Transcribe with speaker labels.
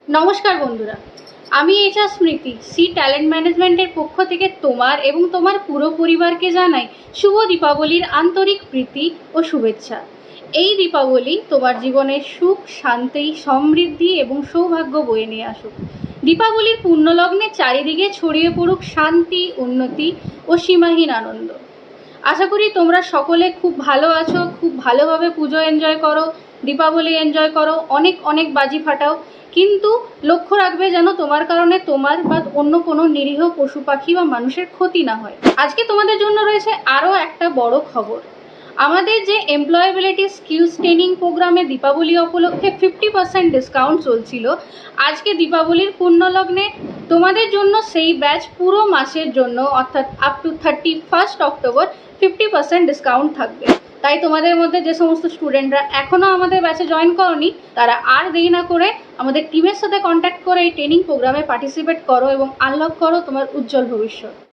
Speaker 1: নমস্কার বন্ধুরা, আমি এইচআর স্মৃতি সি ট্যালেন্ট ম্যানেজমেন্টের পক্ষ থেকে তোমার এবং তোমার পুরো পরিবারকে জানাই শুভ দীপাবলির আন্তরিক প্রীতি ও শুভেচ্ছা। এই দীপাবলি তোমার জীবনে সুখ, শান্তি, সমৃদ্ধি এবং সৌভাগ্য বয়ে নিয়ে আসুক। দীপাবলির পুণ্যলগ্নে চারিদিকে ছড়িয়ে পড়ুক শান্তি, উন্নতি ও সীমাহীন আনন্দ। আশা করি তোমরা সকলে খুব ভালো আছো, খুব ভালোভাবে পুজো এনজয় করো, দীপাবলি এনজয় করো, অনেক অনেক বাজি ফাটাও। কিন্তু লক্ষ্য রাখবে যেন তোমার কারণে তোমার বা অন্য কোনো নিরীহ পশু পাখি বা মানুষের ক্ষতি না হয়। আজকে তোমাদের জন্য রয়েছে আরও একটা বড় খবর। আমাদের যে এমপ্লয়েবিলিটি স্কিলস ট্রেনিং প্রোগ্রামে দীপাবলি উপলক্ষে 50% ডিসকাউন্ট চলছিল, আজকে দীপাবলির পুণ্যলগ্নে তোমাদের জন্য সেই ব্যাচ পুরো মাসের জন্য অর্থাৎ আপ টু 31 অক্টোবর 50% ডিসকাউন্ট থাকবে। তাই তোমাদের মধ্যে যে সমস্ত স্টুডেন্টরা এখনও আমাদের ব্যাচে জয়েন করনি, তারা আর দেরি না করে আমাদের টিমের সাথে কন্ট্যাক্ট করে এই ট্রেনিং প্রোগ্রামে পার্টিসিপেট করো এবং আনলক করো তোমার উজ্জ্বল ভবিষ্যৎ।